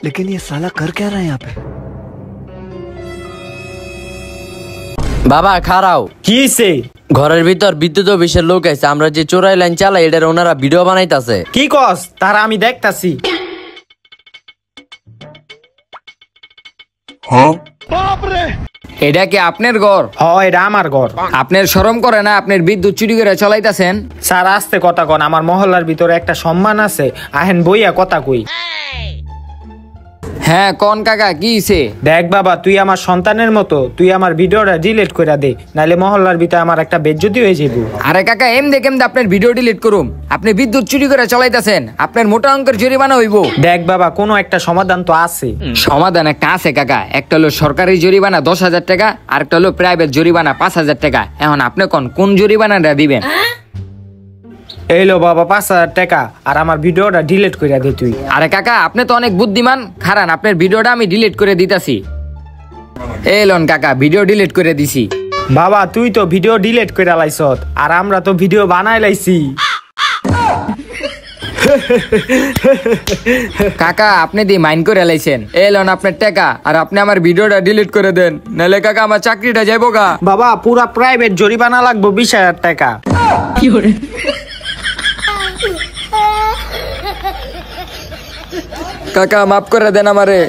लेकिन ये साला कर क्या रहा है यहाँ पे? বাবা খারাও কি হইছে? ঘরের ভিতর বিদ্যুৎ অফিসের লোক আছে, আমরা যে চোরাই লাইন চালাই এটার ওনারা ভিডিও বানাইতাছে। কি কস? তারা আমি দেখতাছি। এটা কি আপনার ঘর? হ, এটা আমার ঘর। আপনার শরম করে না? আপনার বিদ্যুৎ চুরি করে চালাইতাছেন। স্যার আস্তে কথা কন, আমার মহল্লার ভিতরে একটা সম্মান আছে, আহেন বইয়া কথা কই। হ্যাঁ কোন কাকা, কি হইছে? দেখ বাবা, তুই আমার সন্তানের মতো, তুই আমার ভিডিওটা ডিলিট করে দে, নাইলে মহল্লার ভিতরে আমার একটা বেজ্জতি হয়ে যাবো। আরে কাকা এমনি আপনার ভিডিও ডিলিট করুম? আপনি বিদ্যুৎ চুরি করে চালাইতাছেন, আপনার মোটা অঙ্কের জরিমানা হইব। দেখ বাবা, কোনো একটা সমাধান তো আছে। সমাধান একটা আছে কাকা, একটা হলো সরকারি জরিমানা 10,000 টাকা, আর একটা হলো প্রাইভেট জরিমানা 5,000 টাকা। এখন আপনি কোন জরিমানাটা দিবেন? এইলো বাবা 5,000 টাকা, আর আমার ভিডিওটা ডিলিট করে দে তুই। আরে কাকা আপনি তো অনেক বুদ্ধিমান, খারান আপনার ভিডিওটা আমি ডিলিট করে দিতাছি। এই লন কাকা, ভিডিও ডিলিট করে দিছি। বাবা তুই তো ভিডিও ডিলিট করে লাইছত, আর আমরা তো ভিডিও বানাই লাইছি। কাকা আপনি দিয়ে মাইন্ড করে লাইছেন। এই লন আপনার টাকা, আর আপনি আমার ভিডিওটা ডিলিট করে দেন, নাহলে কাকা আমার চাকরিটা যাইবো গা। বাবা পুরা প্রাইভেট জরিমানা লাগবো 20,000 টাকা। কাকা মাফ করে দেন আমারে।